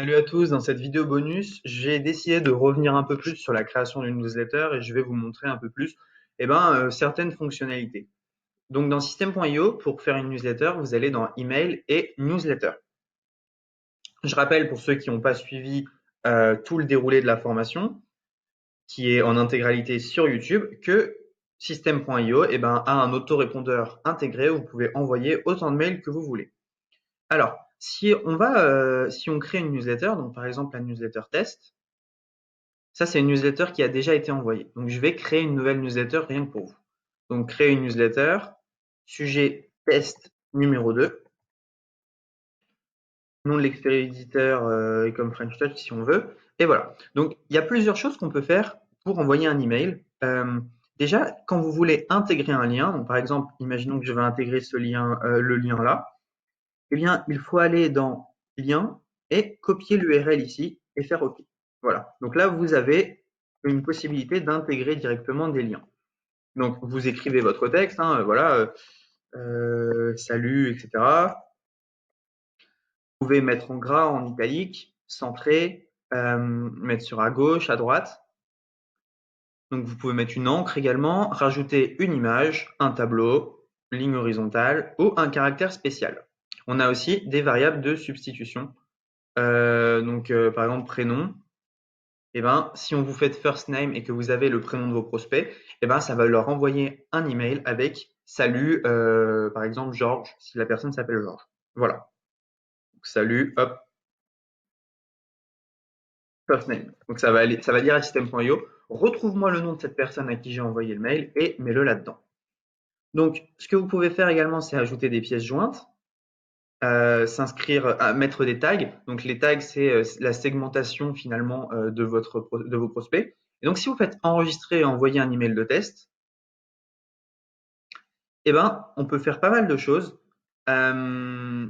Salut à tous, dans cette vidéo bonus, j'ai décidé de revenir un peu plus sur la création d'une newsletter et je vais vous montrer un peu plus certaines fonctionnalités. Donc dans System.io, pour faire une newsletter, vous allez dans Email et Newsletter. Je rappelle pour ceux qui n'ont pas suivi tout le déroulé de la formation, qui est en intégralité sur YouTube, que System.io a un autorépondeur intégré où vous pouvez envoyer autant de mails que vous voulez. Alors, si on crée une newsletter, donc par exemple la newsletter test, ça c'est une newsletter qui a déjà été envoyée. Donc je vais créer une nouvelle newsletter rien que pour vous. Donc créer une newsletter, sujet test numéro 2, nom de l'expéditeur et comme French Touch si on veut. Et voilà. Donc il y a plusieurs choses qu'on peut faire pour envoyer un email. Déjà, quand vous voulez intégrer un lien, donc par exemple, imaginons que je vais intégrer ce lien, le lien là, eh bien, il faut aller dans lien et copier l'URL ici et faire OK. Voilà. Donc là, vous avez une possibilité d'intégrer directement des liens. Donc, vous écrivez votre texte, salut, etc. Vous pouvez mettre en gras, en italique, centrer, mettre sur à gauche, à droite. Donc, vous pouvez mettre une encre également, rajouter une image, un tableau, ligne horizontale ou un caractère spécial. On a aussi des variables de substitution. Par exemple, prénom. Si on vous fait first name et que vous avez le prénom de vos prospects, ça va leur envoyer un email avec salut, par exemple, Georges, si la personne s'appelle Georges. Voilà. Donc, salut, hop, first name. Donc, ça va dire à system.io, retrouve-moi le nom de cette personne à qui j'ai envoyé le mail et mets-le là-dedans. Donc, ce que vous pouvez faire également, c'est ajouter des pièces jointes. Mettre des tags. Donc les tags, c'est la segmentation finalement de vos prospects. Et donc si vous faites enregistrer et envoyer un email de test, on peut faire pas mal de choses. On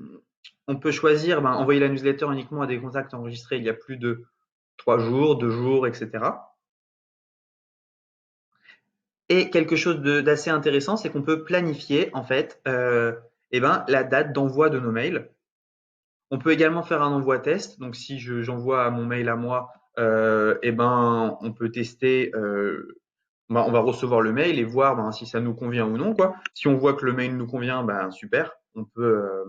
peut choisir envoyer la newsletter uniquement à des contacts enregistrés il y a plus de 3 jours, 2 jours, etc. Et quelque chose d'assez intéressant, c'est qu'on peut planifier en fait la date d'envoi de nos mails. On peut également faire un envoi test. Donc, si j'envoie mon mail à moi, on peut tester. On va recevoir le mail et voir si ça nous convient ou non, quoi. Si on voit que le mail nous convient, super. On peut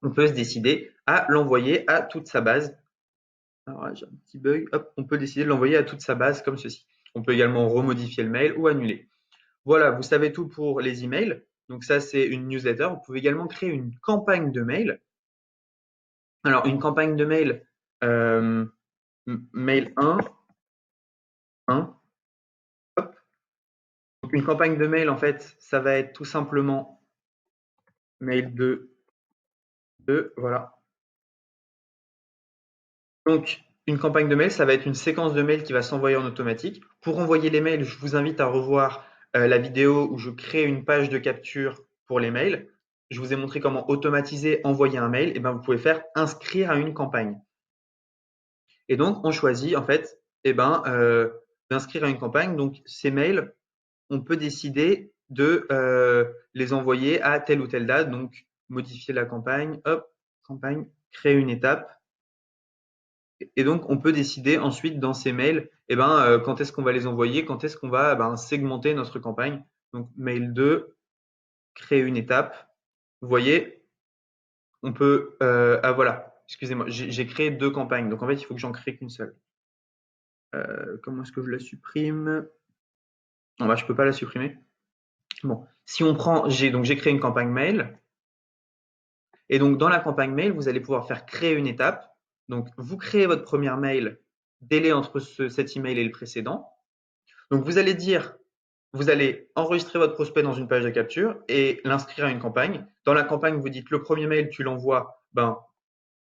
se décider à l'envoyer à toute sa base. Alors, j'ai un petit bug. Hop, on peut décider de l'envoyer à toute sa base comme ceci. On peut également remodifier le mail ou annuler. Voilà, vous savez tout pour les emails. Donc ça, c'est une newsletter. Vous pouvez également créer une campagne de mail. Alors, une campagne de mail, mail 1, hop. Donc, une campagne de mail, en fait, ça va être tout simplement mail 2, voilà. Donc, une campagne de mail, ça va être une séquence de mails qui va s'envoyer en automatique. Pour envoyer les mails, je vous invite à revoir la vidéo où je crée une page de capture pour les mails. Je vous ai montré comment automatiser, envoyer un mail. Vous pouvez faire inscrire à une campagne. Et donc, on choisit en fait, d'inscrire à une campagne. Donc, ces mails, on peut décider de les envoyer à telle ou telle date. Donc, modifier la campagne, hop, campagne, créer une étape. Et donc, on peut décider ensuite dans ces mails, quand est-ce qu'on va les envoyer, quand est-ce qu'on va segmenter notre campagne. Donc, mail 2, créer une étape. Vous voyez, on peut, voilà, excusez-moi, j'ai créé 2 campagnes. Donc, en fait, il faut que j'en crée qu'une seule. Comment est-ce que je la supprime? Non, je peux pas la supprimer. Bon, si on prend, j'ai créé une campagne mail. Et donc, dans la campagne mail, vous allez pouvoir faire créer une étape. Donc, vous créez votre première mail, délai entre cet email et le précédent. Donc, vous allez enregistrer votre prospect dans une page de capture et l'inscrire à une campagne. Dans la campagne, vous dites le premier mail, tu l'envoies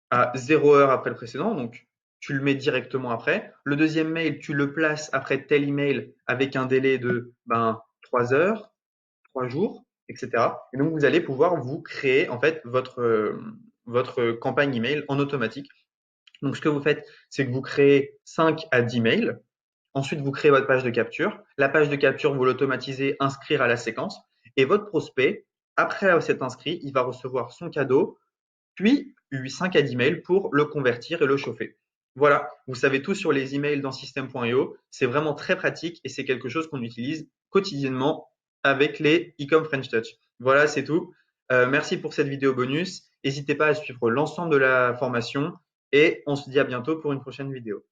à 0 heure après le précédent. Donc, tu le mets directement après. Le deuxième mail, tu le places après tel email avec un délai de 3 heures, 3 jours, etc. Et donc, vous allez pouvoir vous créer en fait votre campagne email en automatique. Donc, ce que vous faites, c'est que vous créez 5 à 10 mails. Ensuite, vous créez votre page de capture. La page de capture, vous l'automatisez, inscrire à la séquence. Et votre prospect, après s'être inscrit, il va recevoir son cadeau, puis 5 à 10 mails pour le convertir et le chauffer. Voilà, vous savez tout sur les emails dans System.io. C'est vraiment très pratique et c'est quelque chose qu'on utilise quotidiennement avec les e-com French Touch. Voilà, c'est tout. Merci pour cette vidéo bonus. N'hésitez pas à suivre l'ensemble de la formation et on se dit à bientôt pour une prochaine vidéo.